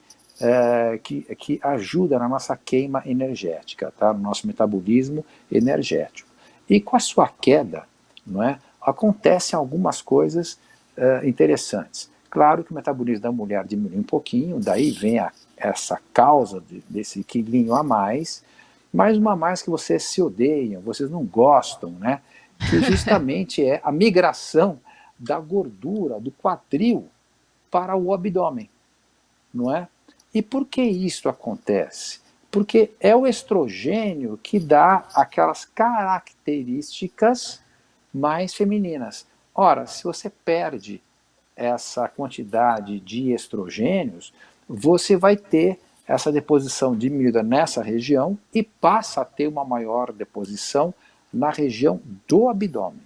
[SPEAKER 3] que ajuda na nossa queima energética, tá? No nosso metabolismo energético. E com a sua queda, não é, acontecem algumas coisas interessantes. Claro que o metabolismo da mulher diminui um pouquinho, daí vem essa causa desse quilinho a mais, mas uma mais que vocês se odeiam, vocês não gostam, né? Que justamente é a migração da gordura do quadril para o abdômen, não é? E por que isso acontece? Porque é o estrogênio que dá aquelas características mais femininas. Ora, se você perde essa quantidade de estrogênios, você vai ter essa deposição diminuída nessa região e passa a ter uma maior deposição na região do abdômen,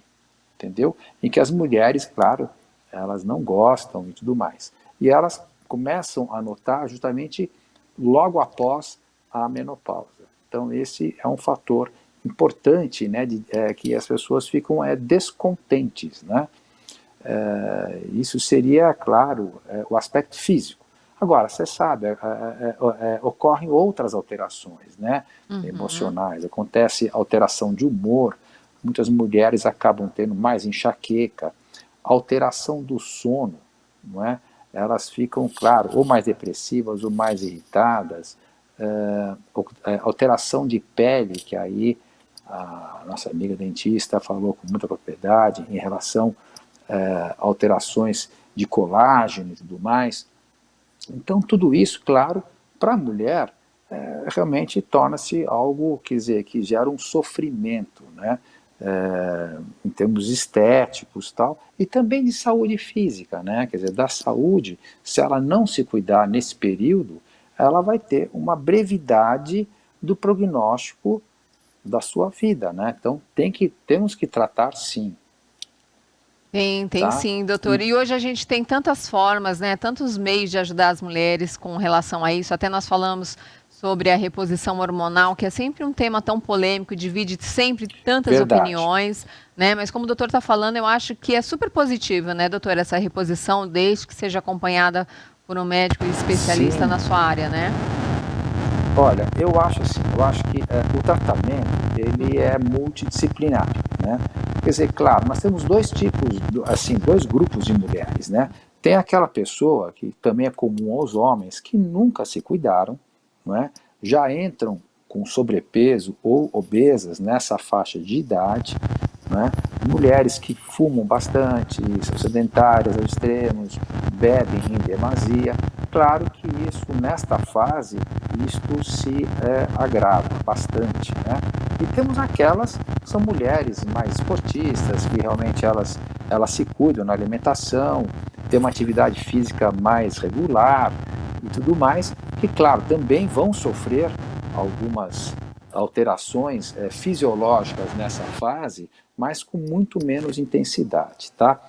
[SPEAKER 3] entendeu? Em que as mulheres, claro, elas não gostam e tudo mais. E elas começam a notar justamente logo após a menopausa. Então esse é um fator importante, né, que as pessoas ficam descontentes, né? Isso seria, claro, o aspecto físico. Agora, você sabe, ocorrem outras alterações, né,
[SPEAKER 1] Uhum.
[SPEAKER 3] emocionais, acontece alteração de humor, muitas mulheres acabam tendo mais enxaqueca, alteração do sono, não é? Elas ficam, claro, ou mais depressivas ou mais irritadas, alteração de pele, que aí a nossa amiga dentista falou com muita propriedade em relação a alterações de colágeno e tudo mais. Então, tudo isso, claro, para a mulher, realmente torna-se algo, quer dizer, que gera um sofrimento, né? Em termos estéticos tal, e também de saúde física, né? Quer dizer, da saúde, se ela não se cuidar nesse período, ela vai ter uma brevidade do prognóstico da sua vida, né? Então temos que tratar sim,
[SPEAKER 1] Tem
[SPEAKER 3] tá?
[SPEAKER 1] sim, doutor.
[SPEAKER 3] E
[SPEAKER 1] E hoje a gente tem tantas formas, né, tantos meios de ajudar as mulheres com relação a isso. Até nós falamos sobre a reposição hormonal, que é sempre um tema tão polêmico, divide sempre tantas
[SPEAKER 3] verdade.
[SPEAKER 1] opiniões, né? Mas como o doutor está falando, eu acho que é super positivo, né, doutor, essa reposição, desde que seja acompanhada por um médico especialista na
[SPEAKER 3] Sim,
[SPEAKER 1] sua área, né?
[SPEAKER 3] olha, eu acho assim, eu acho que o tratamento ele é multidisciplinar, né? Quer dizer, claro, nós temos dois tipos, assim, dois grupos de mulheres, né? Tem aquela pessoa que também é comum aos homens que nunca se cuidaram, não é? Já entram com sobrepeso ou obesas nessa faixa de idade, né? Mulheres que fumam bastante, são sedentárias aos extremos, bebem em demasia. Claro que isso, nesta fase, isto se agrava bastante, né? E temos aquelas que são mulheres mais esportistas, que realmente elas se cuidam na alimentação, têm uma atividade física mais regular e tudo mais, que, claro, também vão sofrer algumas alterações fisiológicas nessa fase, mas com muito menos intensidade, tá?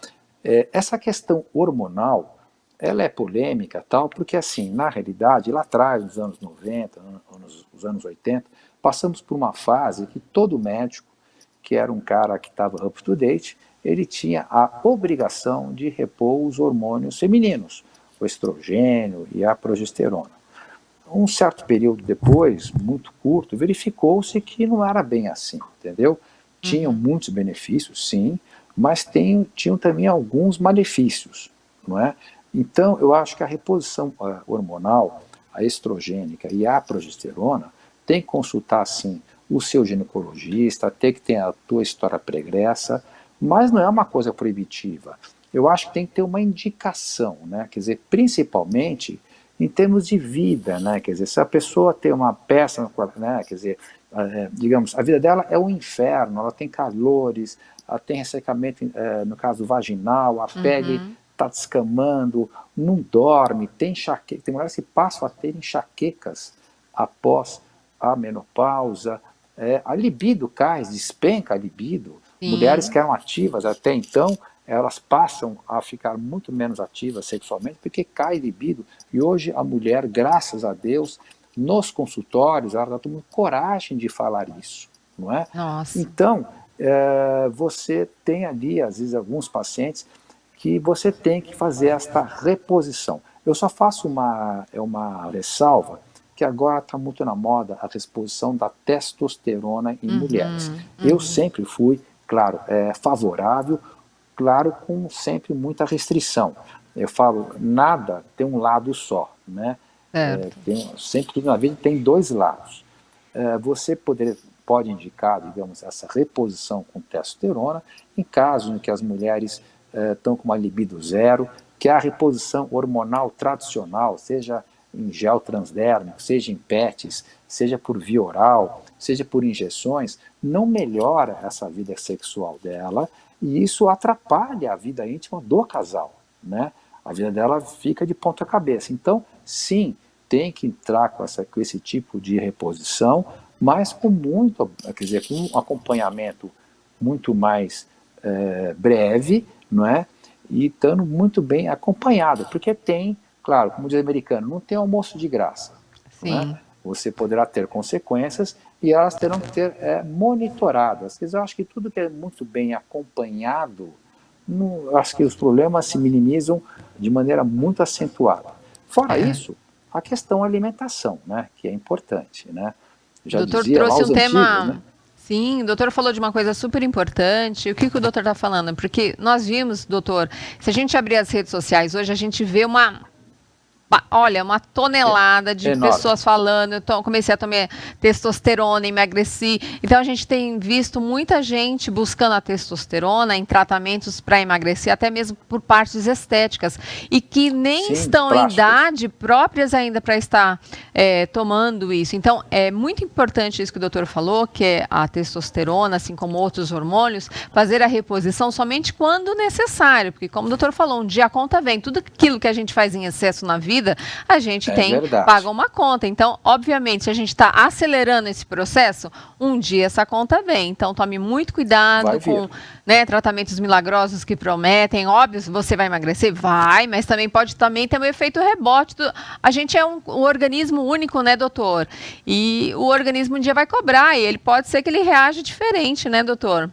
[SPEAKER 3] Essa questão hormonal, ela é polêmica, tal, porque assim, na realidade, lá atrás, nos anos 90, nos anos 80, passamos por uma fase que todo médico, que era um cara que estava up to date, ele tinha a obrigação de repor os hormônios femininos, o estrogênio e a progesterona. Um certo período depois, muito curto, verificou-se que não era bem assim, entendeu? Tinham
[SPEAKER 1] Uhum.
[SPEAKER 3] muitos benefícios, sim, mas tinham também alguns malefícios, não é? Então, eu acho que a reposição hormonal, a estrogênica e a progesterona, tem que consultar, sim, o seu ginecologista, tem que ter a tua história pregressa, mas não é uma coisa proibitiva. Eu acho que tem que ter uma indicação, né? Quer dizer, principalmente em termos de vida, né? Quer dizer, se a pessoa tem uma peça no corpo, né? Quer dizer, digamos, a vida dela é um inferno, ela tem calores, ela tem ressecamento, no caso vaginal, a pele
[SPEAKER 1] Uhum.
[SPEAKER 3] está descamando, não dorme, tem enxaqueca, tem mulheres que passam a ter enxaquecas após a menopausa, a libido cai, despenca a libido, mulheres
[SPEAKER 1] Sim.
[SPEAKER 3] que eram ativas até então, elas passam a ficar muito menos ativas sexualmente porque cai libido. E hoje a mulher, graças a Deus, nos consultórios, ela está tomando coragem de falar isso, não é?
[SPEAKER 1] Nossa.
[SPEAKER 3] Então, você tem ali, às vezes, alguns pacientes que você tem que fazer esta reposição. Eu só faço uma ressalva, que agora está muito na moda a reposição da testosterona em mulheres.
[SPEAKER 1] Uhum.
[SPEAKER 3] Eu
[SPEAKER 1] Uhum.
[SPEAKER 3] sempre fui, claro, favorável, claro, com sempre muita restrição. Eu falo, nada tem um lado só, né?
[SPEAKER 1] Certo.
[SPEAKER 3] Sempre tudo na vida tem dois lados. Você pode indicar, digamos, essa reposição com testosterona em casos em que as mulheres estão com uma libido zero, que a reposição hormonal tradicional, seja em gel transdérmico, seja em PETs, seja por via oral, seja por injeções, não melhora essa vida sexual dela e isso atrapalha a vida íntima do casal, né? A vida dela fica de ponta cabeça. Então, sim, tem que entrar com esse tipo de reposição, mas com muito, quer dizer, com um acompanhamento muito mais breve, não é? E estando muito bem acompanhado, porque tem, claro, como diz o americano, não tem almoço de graça, não é?
[SPEAKER 1] Sim.
[SPEAKER 3] Você poderá ter consequências e elas terão que ser monitoradas. Quer dizer, eu acho que tudo que é muito bem acompanhado eu acho que os problemas se minimizam de maneira muito acentuada. Fora
[SPEAKER 1] É.
[SPEAKER 3] isso, a questão alimentação, né, que é importante, né?
[SPEAKER 1] O
[SPEAKER 3] Já
[SPEAKER 1] doutor
[SPEAKER 3] dizia lá
[SPEAKER 1] trouxe
[SPEAKER 3] os
[SPEAKER 1] um
[SPEAKER 3] antigos, né?
[SPEAKER 1] tema. Sim, o doutor falou de uma coisa super importante. O que, que o doutor está falando? Porque nós vimos, doutor, se a gente abrir as redes sociais hoje, a gente vê olha, uma
[SPEAKER 3] É,
[SPEAKER 1] tonelada
[SPEAKER 3] é
[SPEAKER 1] de
[SPEAKER 3] enorme.
[SPEAKER 1] pessoas falando. Comecei a tomar testosterona, emagreci. Então a gente tem visto muita gente buscando a testosterona em tratamentos para emagrecer, até mesmo por partes estéticas, e que nem
[SPEAKER 3] Sim,
[SPEAKER 1] estão em
[SPEAKER 3] plásticas.
[SPEAKER 1] idade próprias ainda para estar tomando isso. Então é muito importante isso que o doutor falou, que é a testosterona, assim como outros hormônios, fazer a reposição somente quando necessário, porque como o doutor falou, um dia a conta vem. Tudo aquilo que a gente faz em excesso na vida, a gente
[SPEAKER 3] É
[SPEAKER 1] paga
[SPEAKER 3] verdade.
[SPEAKER 1] uma conta. Então, obviamente, se a gente está acelerando esse processo, um dia essa conta vem. Então, tome muito cuidado
[SPEAKER 3] Vai
[SPEAKER 1] com,
[SPEAKER 3] vir.
[SPEAKER 1] né, tratamentos milagrosos que prometem. Óbvio, você vai emagrecer? Vai, mas também pode também ter um efeito rebote. A gente é um organismo único, né, doutor? E o organismo um dia vai cobrar, e ele pode ser que ele reaja diferente, né, doutor?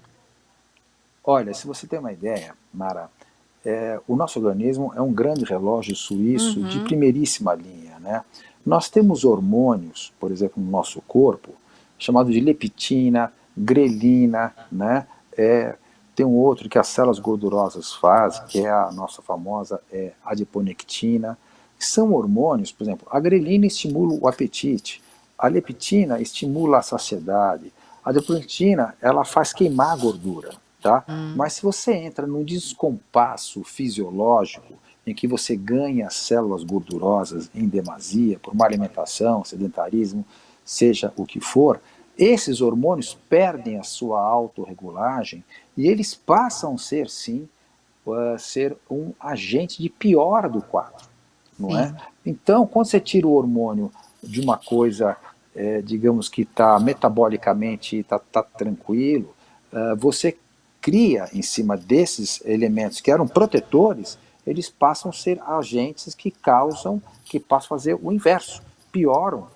[SPEAKER 3] Olha, se você tem uma ideia, Mara, o nosso organismo é um grande relógio suíço de
[SPEAKER 1] Uhum.
[SPEAKER 3] primeiríssima linha, né? Nós temos hormônios, por exemplo, no nosso corpo, chamado de leptina, grelina, né? Tem um outro que as células gordurosas fazem, que é a nossa famosa adiponectina. São hormônios, por exemplo, a grelina estimula o apetite, a leptina estimula a saciedade, a adiponectina ela faz queimar a gordura, tá? Mas se você entra num descompasso fisiológico em que você ganha células gordurosas em demasia por má alimentação, sedentarismo, seja o que for, esses hormônios perdem a sua autorregulagem e eles passam a ser, sim, ser um agente de piora do quadro, não é?
[SPEAKER 1] Sim.
[SPEAKER 3] Então, quando você tira o hormônio de uma coisa, digamos que está metabolicamente tá tranquilo, você cria em cima desses elementos que eram protetores, eles passam a ser agentes que causam, que passam a fazer o inverso, pioram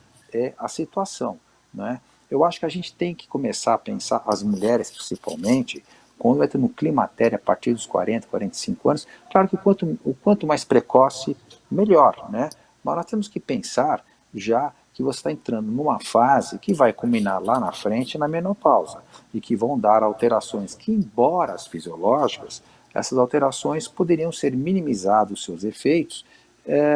[SPEAKER 3] a situação, né? Eu acho que a gente tem que começar a pensar, as mulheres principalmente, quando entra no climatério a partir dos 40, 45 anos, claro que o quanto mais precoce, melhor, né? Mas nós temos que pensar já que você está entrando numa fase que vai culminar lá na frente na menopausa e que vão dar alterações que, embora as fisiológicas, essas alterações poderiam ser minimizados os seus efeitos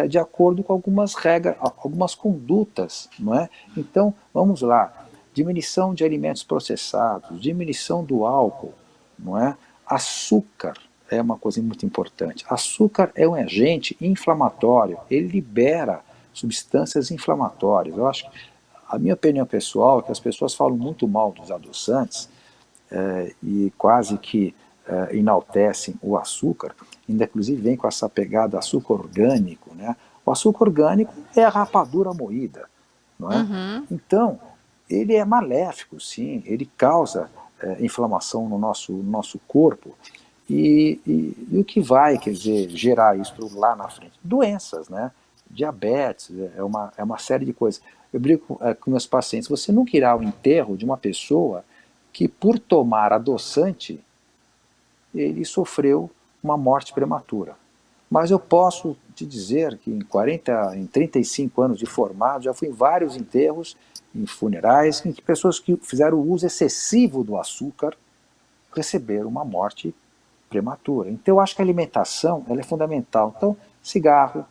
[SPEAKER 3] de acordo com algumas regras, algumas condutas, não é? Então, vamos lá, diminuição de alimentos processados, diminuição do álcool, não é? Açúcar é uma coisa muito importante. Açúcar é um agente inflamatório, ele libera substâncias inflamatórias. Eu acho que a minha opinião pessoal é que as pessoas falam muito mal dos adoçantes e quase que enaltecem o açúcar, ainda inclusive vem com essa pegada açúcar orgânico, né? O açúcar orgânico é a rapadura moída, não é?
[SPEAKER 1] Uhum.
[SPEAKER 3] Então, ele é maléfico, sim, ele causa inflamação no nosso corpo e o que vai, quer dizer, gerar isso lá na frente? Doenças, né? Diabetes, é uma série de coisas. Eu brigo com meus pacientes, você nunca irá ao enterro de uma pessoa que por tomar adoçante, ele sofreu uma morte prematura. Mas eu posso te dizer que em 35 anos de formado, já fui em vários enterros, em funerais, em que pessoas que fizeram o uso excessivo do açúcar receberam uma morte prematura. Então eu acho que a alimentação ela é fundamental. Então, cigarro,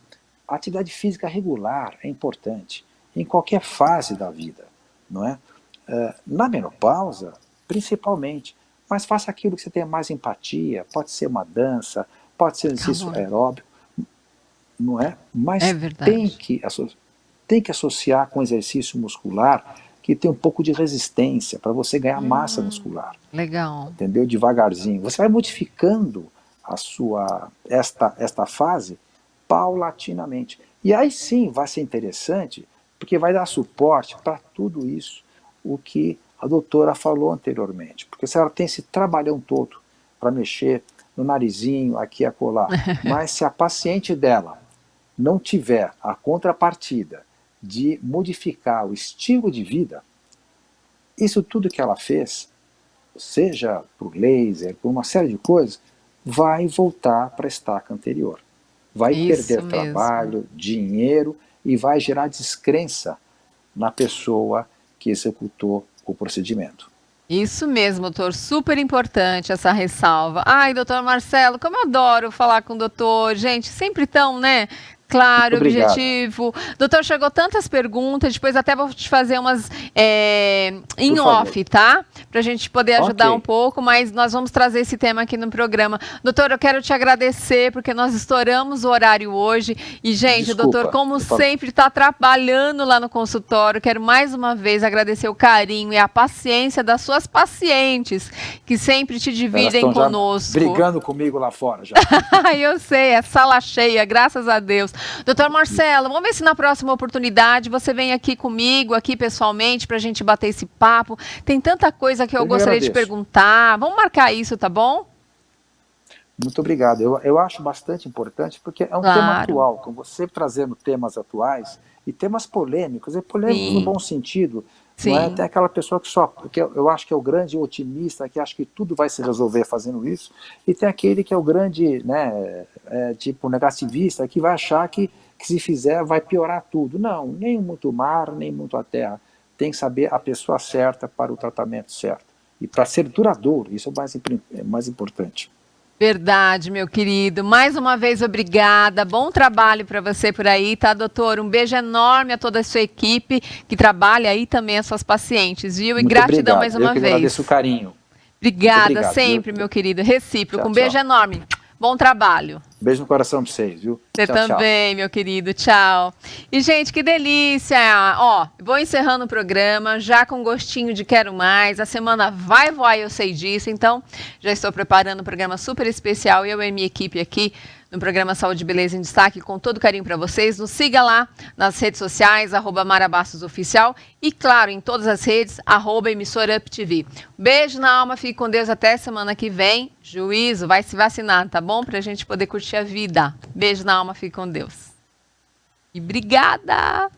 [SPEAKER 3] atividade física regular é importante, em qualquer fase da vida, não é? Na menopausa, principalmente, mas faça aquilo que você tenha mais empatia, pode ser uma dança, pode ser um exercício
[SPEAKER 1] Calor.
[SPEAKER 3] aeróbico, não é?
[SPEAKER 1] É
[SPEAKER 3] Mas tem
[SPEAKER 1] verdade.
[SPEAKER 3] que, tem que associar com exercício muscular que tem um pouco de resistência para você ganhar massa muscular,
[SPEAKER 1] Legal.
[SPEAKER 3] entendeu? Devagarzinho. Você vai modificando esta fase paulatinamente. E aí sim vai ser interessante, porque vai dar suporte para tudo isso, o que a doutora falou anteriormente. Porque se ela tem esse trabalhão todo para mexer no narizinho, aqui e acolá, mas se a paciente dela não tiver a contrapartida de modificar o estilo de vida, isso tudo que ela fez, seja por laser, por uma série de coisas, vai voltar para a estaca anterior. Vai
[SPEAKER 1] Isso
[SPEAKER 3] perder
[SPEAKER 1] mesmo.
[SPEAKER 3] trabalho, dinheiro e vai gerar descrença na pessoa que executou o procedimento.
[SPEAKER 1] Isso mesmo, doutor. Super importante essa ressalva. Ai, doutor Marcelo, como eu adoro falar com o doutor. Gente, sempre tão, né? Claro,
[SPEAKER 3] Obrigado.
[SPEAKER 1] objetivo. Doutor, chegou tantas perguntas, depois até vou te fazer umas em
[SPEAKER 3] Por
[SPEAKER 1] off,
[SPEAKER 3] favor.
[SPEAKER 1] tá? Pra gente poder ajudar
[SPEAKER 3] Ok.
[SPEAKER 1] um pouco, mas nós vamos trazer esse tema aqui no programa. Doutor, eu quero te agradecer, porque nós estouramos o horário hoje. E, gente,
[SPEAKER 3] Desculpa,
[SPEAKER 1] doutor, como
[SPEAKER 3] eu falo-
[SPEAKER 1] sempre, está trabalhando lá no consultório. Quero mais uma vez agradecer o carinho e a paciência das suas pacientes, que sempre te
[SPEAKER 3] Elas
[SPEAKER 1] dividem
[SPEAKER 3] estão já
[SPEAKER 1] conosco.
[SPEAKER 3] brigando comigo lá fora já.
[SPEAKER 1] Eu sei, é sala cheia, graças a Deus. Doutor Marcelo, vamos ver se na próxima oportunidade você vem aqui comigo, aqui pessoalmente, para a gente bater esse papo. Tem tanta coisa que eu gostaria de
[SPEAKER 3] agradeço.
[SPEAKER 1] perguntar. Vamos marcar isso, tá bom?
[SPEAKER 3] Muito obrigado. Eu acho bastante importante porque é um tema
[SPEAKER 1] Claro.
[SPEAKER 3] atual, com você trazendo temas atuais e temas polêmicos, e polêmicos no
[SPEAKER 1] Sim.
[SPEAKER 3] bom sentido.
[SPEAKER 1] Sim.
[SPEAKER 3] Não é? Tem aquela pessoa que só, que eu acho que é o grande otimista, que acha que tudo vai se resolver fazendo isso, e tem aquele que é o grande, né, tipo negativista, que vai achar que se fizer vai piorar tudo. Não, nem muito mar, nem muito a terra. Tem que saber a pessoa certa para o tratamento certo. E para ser duradouro, isso é mais importante.
[SPEAKER 1] Verdade, meu querido. Mais uma vez, obrigada. Bom trabalho para você por aí, tá, doutor? Um beijo enorme a toda a sua equipe que trabalha aí também, as suas pacientes, viu? E
[SPEAKER 3] Muito
[SPEAKER 1] gratidão
[SPEAKER 3] obrigado.
[SPEAKER 1] mais uma
[SPEAKER 3] Eu que
[SPEAKER 1] vez.
[SPEAKER 3] agradeço o carinho.
[SPEAKER 1] Obrigada
[SPEAKER 3] obrigado,
[SPEAKER 1] sempre,
[SPEAKER 3] viu?
[SPEAKER 1] meu querido. Recíproco.
[SPEAKER 3] Tchau,
[SPEAKER 1] Um beijo
[SPEAKER 3] tchau.
[SPEAKER 1] enorme. Bom trabalho.
[SPEAKER 3] Beijo no coração de vocês, viu?
[SPEAKER 1] Você
[SPEAKER 3] Tchau, tchau.
[SPEAKER 1] também, meu querido. Tchau. E, gente, que delícia. Ó, vou encerrando o programa, já com gostinho de quero mais. A semana vai voar, eu sei disso. Então, já estou preparando um programa super especial. Eu e minha equipe aqui no programa Saúde e Beleza em Destaque, com todo carinho para vocês. Nos siga lá nas redes sociais, @MaraBassosOficial. E, claro, em todas as redes, @EmissoraUpTV. Beijo na alma, fique com Deus até semana que vem. Juízo, vai se vacinar, tá bom? Pra gente poder curtir a vida. Beijo na alma, fique com Deus. E obrigada!